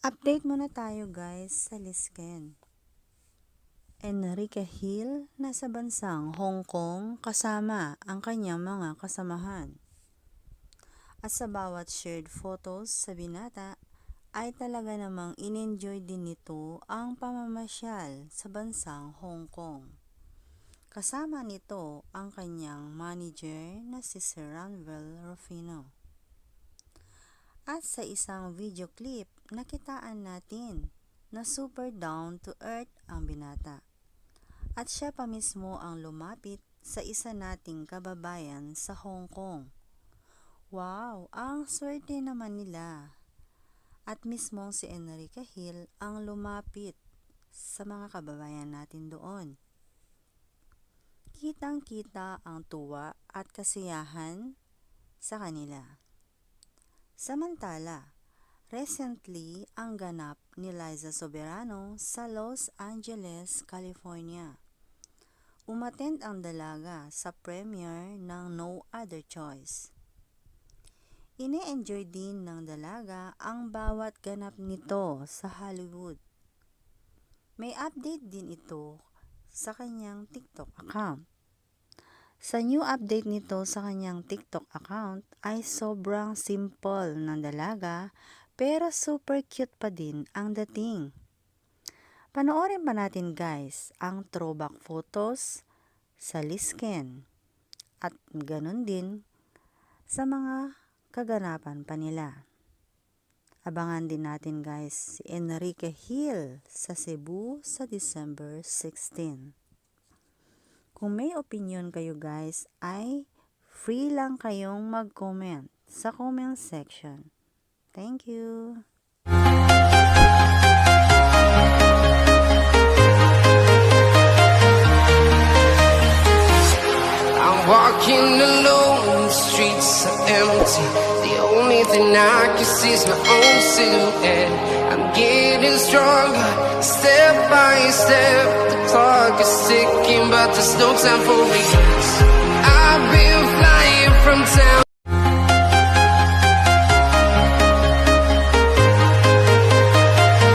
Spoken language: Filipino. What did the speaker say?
Update muna tayo guys sa Lisken. Enrique Hill nasa bansang Hong Kong kasama ang kanyang mga kasamahan. At sa bawat shared photos sa binata ay talaga namang in-enjoy din nito ang pamamasyal sa bansang Hong Kong. Kasama nito ang kanyang manager na si Sir Ranvel Rufino. At sa isang video clip, nakitaan natin na super down to earth ang binata. At siya pa mismo ang lumapit sa isa nating kababayan sa Hong Kong. Wow, ang swerte naman nila. At mismong si Enrique Hill ang lumapit sa mga kababayan natin doon. Kitang-kita ang tuwa at kasiyahan sa kanila. Samantala, recently ang ganap ni Liza Soberano sa Los Angeles, California. Umattend ang dalaga sa premiere ng No Other Choice. Ine-enjoy din ng dalaga ang bawat ganap nito sa Hollywood. May update din ito sa kanyang TikTok account. Sa new update nito sa kanyang TikTok account ay sobrang simple ng dalaga pero super cute pa din ang dating. Panoorin pa natin guys ang throwback photos sa Lisken at ganun din sa mga kaganapan pa nila. Abangan din natin guys si Enrique Hill sa Cebu sa December 16. Kung may opinion kayo guys, ay free lang kayong mag-comment sa comment section. Thank you! I'm walking alone, the streets are empty. The only thing I can see is my own silhouette. I'm getting stronger, step by step. The clock is ticking, but there's no time for regrets. I've been flying from town